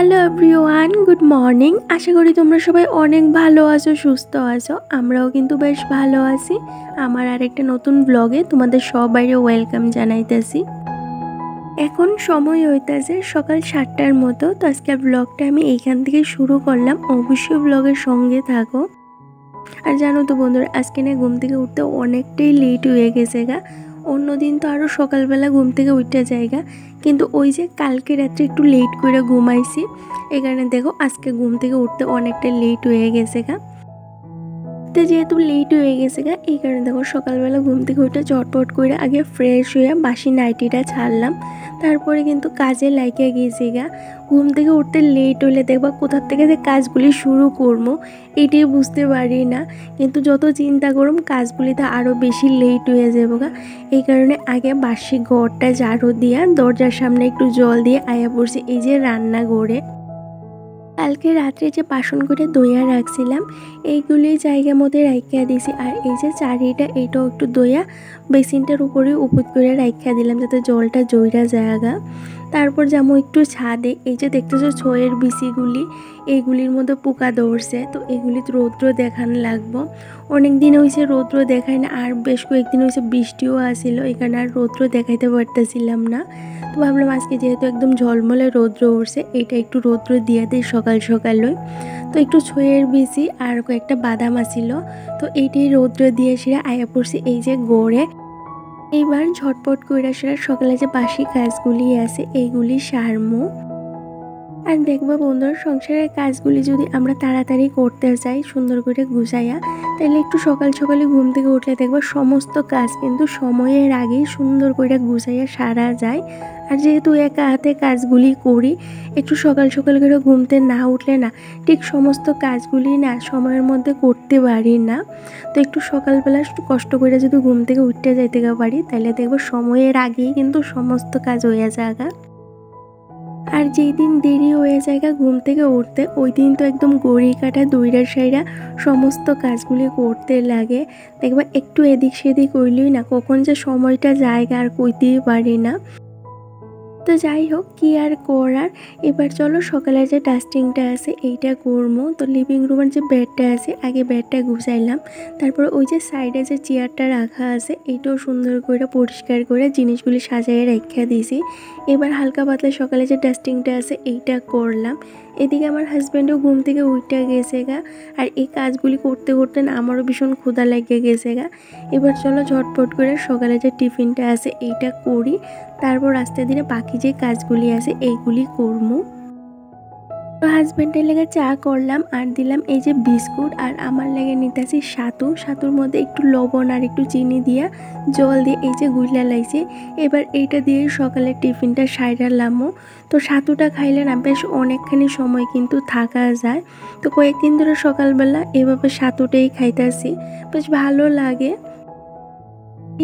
Hello everyone, good morning. আশা করি তোমরা সবাই অনেক ভালো আছো, সুস্থ আছো। আমরাও কিন্তু বেশ ভালো আছি। আমার আরেকটা নতুন ব্লগে তোমাদের সবাইকে ওয়েলকাম জানাইতেছি। এখন সময় হইতেছে সকাল 7টার মতো। তো আজকের ব্লগটা আমি এইখান থেকে শুরু করলাম। অবশ্যই ব্লগের সঙ্গে থাকো। আর জানো তো বন্ধুরা, আজকে না ঘুম থেকে উঠতে অনেকটাই লেট হয়ে গেছে গা। অন্যদিন তো আরও সকালবেলা ঘুম থেকে উঠতে যায়গা, কিন্তু ওই যে কালকে রাত্রে একটু লেট করে ঘুমাইছি, এই কারণে দেখো আজকে ঘুম থেকে উঠতে অনেকটা লেট হয়ে গেছে গা। তো যেহেতু লেট হয়ে গেছে গা, এই কারণে দেখো সকালবেলা ঘুম থেকে উঠে চটপট করে আগে ফ্রেশ হয়ে বাসি নাইটিটা ছাড়লাম, তারপরে কিন্তু কাজে লাইকে গিয়েছি গা। ঘুম থেকে উঠতে লেট হলে দেখবা কোথার থেকে যে কাজগুলি শুরু করবো এটাই বুঝতে পারি না, কিন্তু যত চিন্তা করুম কাজগুলিতে আরও বেশি লেট হয়ে যাবো গা। এই কারণে আগে বাসি ঘরটা ঝাড়ু দিয়া দরজার সামনে একটু জল দিয়ে আয়া পড়ছি এই যে রান্নাঘরে। কালকে রাত্রে যে বাসন করে দইয়া রাখছিলাম এইগুলি জায়গা মধ্যে রাইখা দিছি, আর এই যে চারিটা এইটাও একটু দইয়া বেসিনটার উপরে উপুত করে রাইখা দিলাম যাতে জলটা জইরা জায়গা। তারপর যেমন একটু ছাদে এই যে দেখতেছো ছয়ের বিচিগুলি, এইগুলির মধ্যে পোকা ধরছে, তো এগুলি রৌদ্র দেখানো লাগবো। অনেক দিন হয়েছে রৌদ্র দেখায় না, আর বেশ কয়েকদিন হয়েছে বৃষ্টিও আসিল, এখানে আর রৌদ্র দেখাইতে পারতেছিলাম না। তো ভাবলাম আজকে যেহেতু একদম ঝলমলে রৌদ্র উঠছে, এটা একটু রৌদ্র দিয়ে দিই সকাল সকালই। তো একটু ছয়ের বিচি আর কয়েকটা বাদাম আসিল, তো এইটাই রৌদ্র দিয়ে সেরা আয়া পড়ছি এই যে গড়ে। এইবার ঝটপট কইরা সেরা সকালে যে বাসি কাজগুলি আছে এইগুলি সারমু। আর দেখবা বন্ধুরা, সংসারের কাজগুলি যদি আমরা তাড়াতাড়ি করতে চাই সুন্দর করে গুছাইয়া, তাহলে একটু সকাল সকালে ঘুম থেকে উঠলে দেখবা সমস্ত কাজ কিন্তু সময়ের আগেই সুন্দর করে গুছাইয়া সারা যায়। আর যেহেতু একা হাতে কাজগুলি করি, একটু সকাল সকাল করে ঘুমতে না উঠলে না ঠিক সমস্ত কাজগুলি না সময়ের মধ্যে করতে পারি না। তো একটু সকালবেলা একটু কষ্ট করে যদি ঘুম থেকে উঠতে যাইতে পারি, তাহলে দেখবো সময়ের আগেই কিন্তু সমস্ত কাজ হয়ে যাগা। আর যেই দিন দেরি হয়ে যায় ঘুম থেকে উঠতে, ওই দিন তো একদম গড়ি কাটা দইরা সাইরা সমস্ত কাজগুলি করতে লাগে। দেখবা একটু এদিক সেদিক হইলেই না কখন যে সময়টা জায়গা আর কইতেই পারি না। তো যাই হোক, কি আর করার। এবার চলো সকালে যে ডাস্টিংটা আছে এইটা করবো। তো লিভিং রুমের যে বেডটা আছে আগে বেডটা গুছাইলাম, তারপর ওই যে সাইডে যে চেয়ারটা রাখা আছে এইটাও সুন্দর করে পরিষ্কার করে জিনিসগুলি সাজিয়ে রেখে দিয়েছি। এবার হালকা পাতলা সকালে যে ডাস্টিংটা আছে এইটা করলাম। এদিকে আমার হাজব্যান্ডও ঘুম থেকে উঠে গেছে গা, আর এই কাজগুলি করতে করতে না আমারও ভীষণ ক্ষুধা লেগে গেছে গা। এবার চলো ঝটপট করে সকালে যে টিফিনটা আছে এইটা করি, তারপর আস্তে ধীরে বাকি যে কাজগুলি আছে এইগুলি করবো। তো হাজব্যান্ডের লেগে চা করলাম আর দিলাম এই যে বিস্কুট, আর আমার লেগে নিতেছি সাতুর মধ্যে একটু লবণ আর একটু চিনি দিয়া জল দিয়ে এই যে গুইলা লাইছি। এবার এইটা দিয়ে সকালে টিফিনটা সাইরালামও। তো সাতুটা খাইলে না বেশ অনেকখানি সময় কিন্তু থাকা যায়। তো কয়েকদিন ধরে সকালবেলা এভাবে সাতুটাই খাইতেছি, বেশ ভালো লাগে।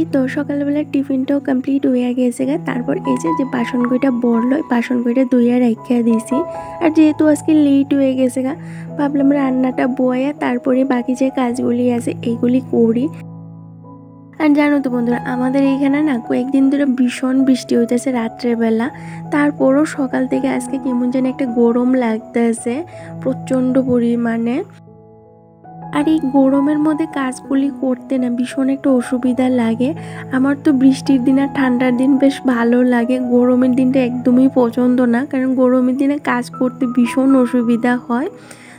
এই তো সকালবেলার টিফিনটাও কমপ্লিট হয়ে গেছে গা। তারপর এই যে বাসন কইটা বড়লো, বাসন কইটা ধুইয়া রাখিয়া দিয়েছি। আর যেহেতু আজকে লেট হয়ে গেছে গা, ভাবলাম রান্নাটা বয়া তারপরে বাকি যে কাজগুলি আছে এইগুলি করি। আর জানো তো বন্ধুরা, আমাদের এইখানে না কয়েকদিন ধরে ভীষণ বৃষ্টি হইতেছে রাত্রেবেলা, তারপরও সকাল থেকে আজকে কেমন যেন একটা গরম লাগতেছে প্রচণ্ড পরিমাণে। আর এই গরমের মধ্যে কাজগুলি করতে না ভীষণ একটা অসুবিধা লাগে। আমার তো বৃষ্টির দিন আর ঠান্ডার দিন বেশ ভালো লাগে, গরমের দিনটা একদমই পছন্দ না, কারণ গরমের দিনে কাজ করতে ভীষণ অসুবিধা হয়।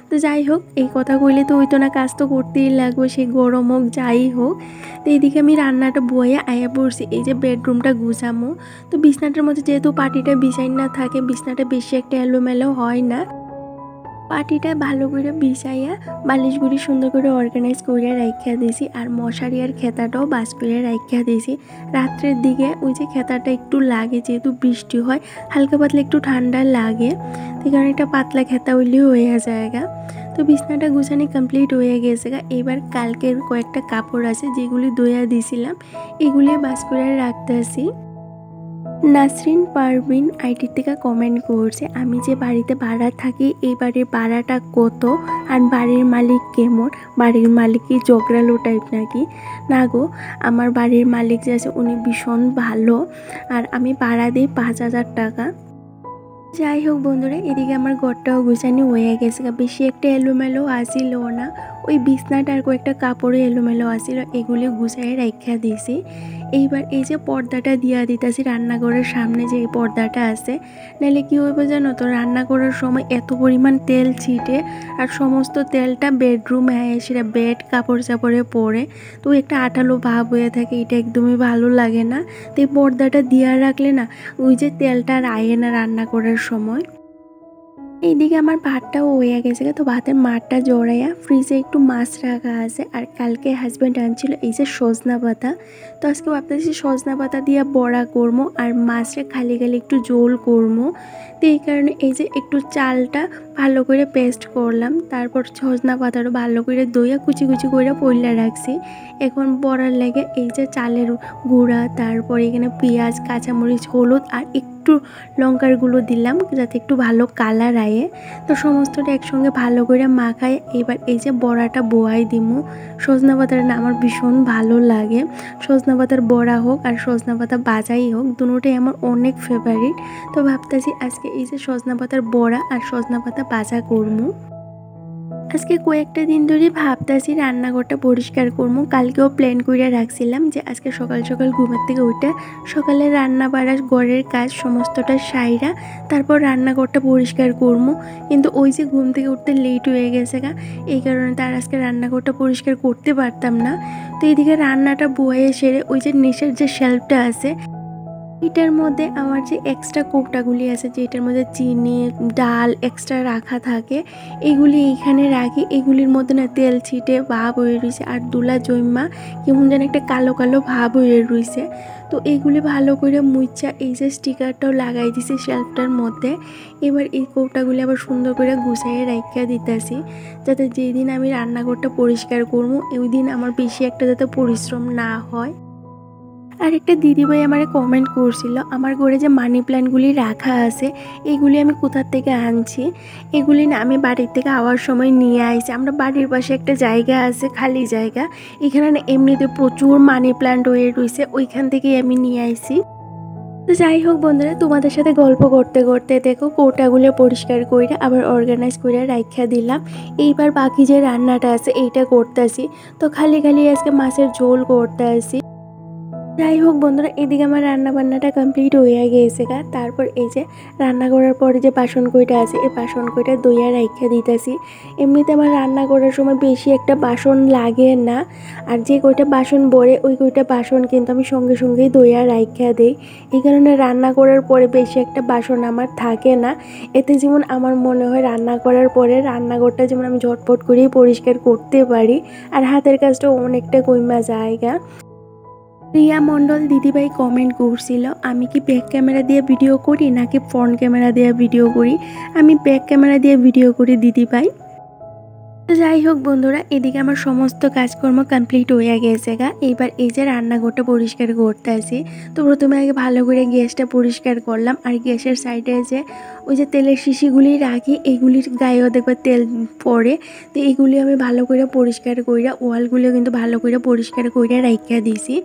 তো যাই হোক, এই কথা কইলে তো হইতো না, কাজ তো করতেই লাগবে, সেই গরম হোক যাই হোক। তো এইদিকে আমি রান্নাটা বয়ে আয়া পড়ছি এই যে বেডরুমটা গুছামো। তো বিছনাটার মধ্যে যেহেতু পাটিটা বিছাই না থাকে, বিছনাটা বেশি একটা এলোমেলো হয় না। পাটিটা ভালো করে বিছাইয়া বালিশগুলি সুন্দর করে অর্গানাইজ করে রাখিয়া দিয়েছি, আর মশারি আর খেতাটাও বাস করে রাখিয়া দিয়েছি। রাত্রের দিকে ওই যে খেতাটা একটু লাগে, যেহেতু বৃষ্টি হয় হালকা পাতলা একটু ঠান্ডা লাগে, সেই কারণে একটা পাতলা খেতা হইলেও হয়ে যায়গা। তো বিছনাটা গুছানি কমপ্লিট হয়ে গেছে গা। এবার কালকের কয়েকটা কাপড় আছে যেগুলি ধুইয়া দিয়েছিলাম, এগুলি বাস করে রাখতে আসি। নাসরিন পারভিন আইডি থেকে কমেন্ট করছে, আমি যে বাড়িতে ভাড়া থাকি এই বাড়ির ভাড়াটা কত, আর বাড়ির মালিক কেমন, বাড়ির মালিক কি জগরালো টাইপ নাকি? না গো, আমার বাড়ির মালিক যে আছে উনি ভীষণ ভালো, আর আমি ভাড়া দিই 5,000 টাকা। যাই হোক বন্ধুরা, এদিকে আমার ঘরটাও গুছানি হয়ে গেছে, বেশি একটা এলোমেলো আসিল না, ওই বিছনাটার কয়েকটা কাপড়ে এলোমেলো আসিল, এগুলি গুছাই রাখা দিয়েছি। এইবার এই যে পর্দাটা দিয়া দিতেছি রান্নাঘরের সামনে, যে এই পর্দাটা আছে, নাহলে কী হইব জানো তো, রান্না করার সময় এত পরিমাণ তেল ছিটে আর সমস্ত তেলটা বেডরুমে সেটা বেড কাপড় চাপড়ে পরে, তো একটা আঠালো ভাব হয়ে থাকে, এটা একদমই ভালো লাগে না। তো এই পর্দাটা দিয়া রাখলে না ওই যে তেলটা আর আয়ে না রান্না করার সময়। এইদিকে আমার ভাতটাও হয়ে গেছে, তো ভাতের মাঠটা জড়াইয়া ফ্রিজে একটু মাছ রাখা আছে। আর কালকে হাজব্যান্ড আনছিল এই যে সজনা পাতা, তো আজকে ভাবতেছি সজনা পাতা দিয়ে বড়া করবো আর মাছটা খালি খালি একটু ঝোল করবো। তো এই কারণে এই যে একটু চালটা ভালো করে পেস্ট করলাম, তারপর সজনা পাতাটা ভালো করে দইয়া কুচি কুচি করে পইলা রাখছি। এখন বড়ার লেগে এই যে চালের গুঁড়া, তারপর এখানে পেঁয়াজ, কাঁচামরিচ, হলুদ আর একটু লঙ্কার গুঁড়ো দিলাম যাতে একটু ভালো কালার আয়ে। তো সমস্তটা একসঙ্গে ভালো করে মাখায় এবার এই যে বড়াটা বোয়াই দিমু। সজনা পাতার না আমার ভীষণ ভালো লাগে, সজনা পাতার বড়া হোক আর সজনা পাতা বাজাই হোক, দুটোটাই আমার অনেক ফেভারিট। তো ভাবতেছি আজকে এই যে সজনা পাতার বড়া আর সজনা পাতা বাজা করবো। আজকে কয়েকটা দিন ধরে ভাবতেছি রান্নাঘরটা পরিষ্কার করবো, কালকেও প্ল্যান করে রাখছিলাম যে আজকে সকাল সকাল ঘুমের থেকে উঠে সকালে রান্না বাড়া ঘরের কাজ সমস্তটা সাইরা তারপর রান্নাঘরটা পরিষ্কার করবো, কিন্তু ওই যে ঘুম থেকে উঠতে লেট হয়ে গেছে এই কারণে তার আজকে রান্নাঘরটা পরিষ্কার করতে পারতাম না। তো এইদিকে রান্নাটা বয়ে সেরে ওই যে নিচের যে শেলফটা আছে এটার মধ্যে আমার যে এক্সট্রা কৌটাগুলি আছে, যেটার মধ্যে চিনি ডাল এক্সট্রা রাখা থাকে, এগুলি এইখানে রাখি। এগুলির মধ্যে না তেল ছিটে ভাব হয়ে রয়েছে আর দুলা জৈমা কেমন যেন একটা কালো কালো ভাব হয়ে রয়েছে। তো এইগুলি ভালো করে মুচ্ছা এই যে স্টিকারটাও লাগাই দিছি শেলফটার মধ্যে। এবার এই কৌটাগুলি আবার সুন্দর করে গুছাইয়ে রাখিয়া দিতেছি, যাতে যেদিন আমি রান্নাঘরটা পরিষ্কার করবো ওই দিন আমার বেশি একটা যাতে পরিশ্রম না হয়। আর একটা দিদিভাই আমারে কমেন্ট করছিল আমার ঘরে যে মানি প্ল্যান্টগুলি রাখা আছে এগুলি আমি কোথা থেকে আনছি। এগুলি না আমি বাড়ির থেকে আওয়ার সময় নিয়ে আইছি। আমরা বাড়ির পাশে একটা জায়গা আছে, খালি জায়গা, এখানে না এমনিতে প্রচুর মানি প্ল্যান্ট হয়ে রয়েছে, ওইখান থেকেই আমি নিয়ে আইছি। তো যাই হোক বন্ধুরা, তোমাদের সাথে গল্প করতে করতে দেখো কৌটাগুলো পরিষ্কার করে আবার অর্গানাইজ করে রাখা দিলাম। এইবার বাকি যে রান্নাটা আছে এইটা করতেছি। তো খালি খালি আজকে মাছের ঝোল করতে আসি। যাই হোক বন্ধুরা, এদিকে আমার রান্না বান্নাটা কমপ্লিট হয়ে গিয়েছে তারপর এই যে রান্না করার পরে যে বাসন কইটা আছে এই বাসন কইটা দইয়া রাখা দিতেছি। এমনিতে আমার রান্না করার সময় বেশি একটা বাসন লাগে না, আর যে কইটা বাসন ভরে ওই কইটা বাসন কিন্তু আমি সঙ্গে সঙ্গেই দইয়া রাখা দিই। এই কারণে রান্না করার পরে বেশি একটা বাসন আমার থাকে না। এতে যেমন আমার মনে হয় রান্না করার পরে রান্নাঘরটা যেমন আমি ঝটপট করেই পরিষ্কার করতে পারি আর হাতের কাজটাও অনেকটা কইমা জায়গা। রিয়া মণ্ডল দিদিভাই কমেন্ট করছিল আমি কি ব্যাক ক্যামেরা দিয়ে ভিডিও করি নাকি ফ্রন্ট ক্যামেরা দিয়ে ভিডিও করি। আমি ব্যাক ক্যামেরা দিয়ে ভিডিও করি দিদিভাই। তো যাই হোক বন্ধুরা, এদিকে আমার সমস্ত কাজকর্ম কমপ্লিট হয়ে গেছে এইবার এই যে রান্নাঘরটা পরিষ্কার করতে আসি। তো প্রথমে আগে ভালো করে গ্যাসটা পরিষ্কার করলাম, আর গ্যাসের সাইডে যে ওই যে তেলের শিশিগুলি রাখি এইগুলির গায়েও দেখবে তেল পড়ে, তো এইগুলি আমি ভালো করে পরিষ্কার কইরা ওয়ালগুলো কিন্তু ভালো করে পরিষ্কার কইরা রাখিয়া দিছি।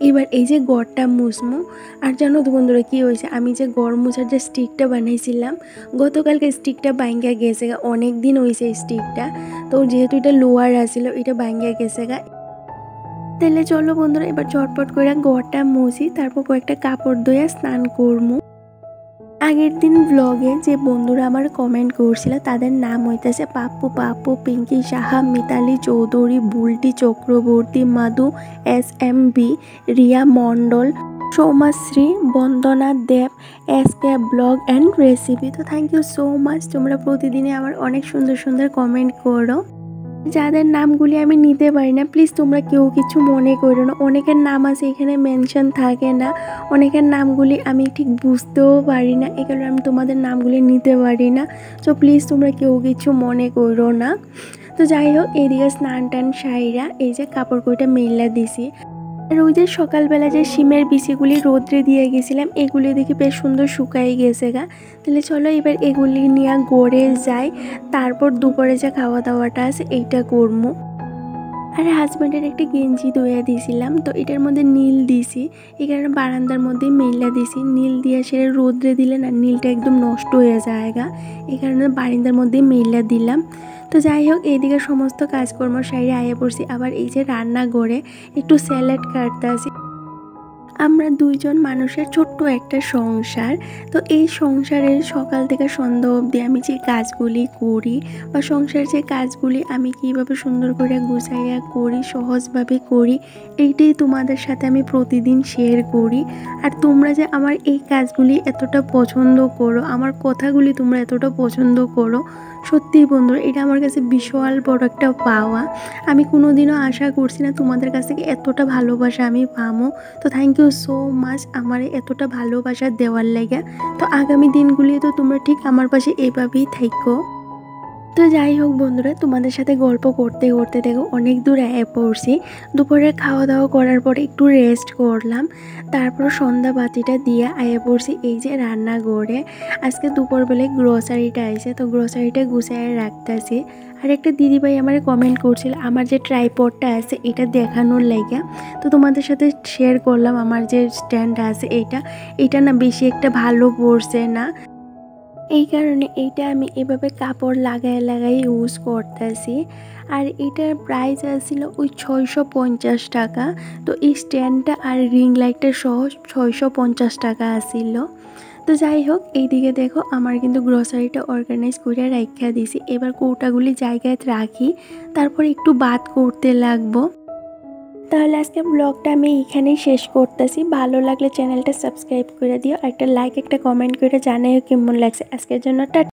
এবার এই যে গড়টা মুছমু। আর জানো তো বন্ধুরা কী হয়েছে, আমি যে গড় মুছার যে স্টিকটা বানাইছিলাম গতকালকে স্টিকটা ভাঙ্গা গেছে অনেক দিন হয়েছে স্টিকটা, তো যেহেতু এটা লোয়ার আছিল এটা ভাঙ্গা গেছে তাহলে চলো বন্ধুরা এবার ঝটপট করে গড়টা মুছি, তারপর কয়েকটা কাপড় ধুয়ে স্নান করবো। আগের দিন ব্লগে যে বন্ধুরা আমার কমেন্ট করছিল তাদের নাম হইতেছে Pappu, Pappu, Pinki Saha, Mitali Chowdhury, Bulti Chakraborty, Madhu SMB, Riya Mondal, Soumashree, Bandana Deb, SK blog and recipe. তো থ্যাংক ইউ সো মাচ, তোমরা প্রতিদিনই আমার অনেক সুন্দর সুন্দর কমেন্ট করো। যাদের নামগুলি আমি নিতে পারি না প্লিজ তোমরা কেউ কিছু মনে করো না, অনেকের নাম আছে এখানে মেনশন থাকে না, অনেকের নামগুলি আমি ঠিক বুঝতেও পারি না, এই কারণে আমি তোমাদের নামগুলি নিতে পারি না। তো প্লিজ তোমরা কেউ কিছু মনে করো না। তো যাই হোক, এদিকে স্নান টান সাইরা এই যে কাপড় কইটা মেলা দিছি। আর ওই যে সকালবেলা যে শিমের বিচিগুলি রোদ্রে দিয়ে গেছিলাম এগুলি দেখি বেশ সুন্দর শুকাই গেছে তাহলে চলো এবার এগুলি নিয়ে গড়ে যাই, তারপর দুপুরে যে খাওয়া দাওয়াটা আছে এইটা করবো। আর হাজব্যান্ডের একটা গেঞ্জি ধুয়ে দিয়েছিলাম, তো এটার মধ্যে নীল দিছি, এই কারণে বারান্দার মধ্যেই মেইলা দিছি। নীল দিয়ে সেটা রোদ্রে দিলে না নীলটা একদম নষ্ট হয়ে যায়গা, এই কারণে বারান্দার মধ্যেই মেইলা দিলাম। তো যাই হোক, এইদিকে সমস্ত কাজকর্ম সাইডে আয়া পড়ছি। আবার এই যে রান্না করে একটু স্যালাড কাটতে আসি। আমরা দুইজন মানুষের ছোট্ট একটা সংসার, তো এই সংসারের সকাল থেকে সন্ধ্যা অবধি আমি যে কাজগুলি করি বা সংসারের যে কাজগুলি আমি কিভাবে সুন্দর করে গুছাইয়া করি, সহজভাবে করি, এইটাই তোমাদের সাথে আমি প্রতিদিন শেয়ার করি। আর তোমরা যে আমার এই কাজগুলি এতটা পছন্দ করো, আমার কথাগুলি তোমরা এতটা পছন্দ করো, সত্যিই বন্ধুরা এটা আমার কাছে বিশাল বড় একটা পাওয়া। আমি কোনোদিনও আশা করছি না তোমাদের কাছ থেকে এতটা ভালোবাসা আমি পাবো। তো থ্যাংক ইউ সো মাচ আমার এতটা ভালোবাসা দেওয়ার লাগে। তো আগামী দিনগুলি তো তোমরা ঠিক আমার পাশে এভাবেই থাকো। তো যাই হোক বন্ধুরা, তোমাদের সাথে গল্প করতে করতে দেখো অনেক দূর আয়া পড়ছি। দুপুরে খাওয়া দাওয়া করার পরে একটু রেস্ট করলাম, তারপর সন্ধ্যা বাতিটা দিয়ে আয়া পড়ছি এই যে রান্নাঘরে। আজকে দুপুরবেলায় গ্রসারিটা আইছে, তো গ্রসারিটা গুছিয়ে রাখতেছি। আর একটা দিদিভাই আমার কমেন্ট করছিল আমার যে ট্রাইপডটা আছে এটা দেখানোর লাইগা, তো তোমাদের সাথে শেয়ার করলাম। আমার যে স্ট্যান্ড আছে এটা না বেশি একটা ভালো পড়ছে না, এই কারণে এইটা আমি এভাবে কাপড় লাগাই ইউজ করতেছি। আর এটার প্রাইস আসছিল ওই 650 টাকা। তো এই স্ট্যান্ডটা আর রিং লাইটটা সহ 650 টাকা আসছিল। তো যাই হোক, এইদিকে দেখো আমার কিন্তু গ্রসারিটা অর্গানাইজ করে রাখা দিছি। এবার কৌটাগুলি জায়গায় রাখি, তারপর একটু বাদ করতে লাগবো। তাহলে আজকে ব্লগটা আমি এখানেই শেষ করতেছি। ভালো লাগলে চ্যানেলটা সাবস্ক্রাইব করে দিও, একটা লাইক একটা কমেন্ট করে জানাইও কেমন লাগছে। আজকের জন্য টাটা।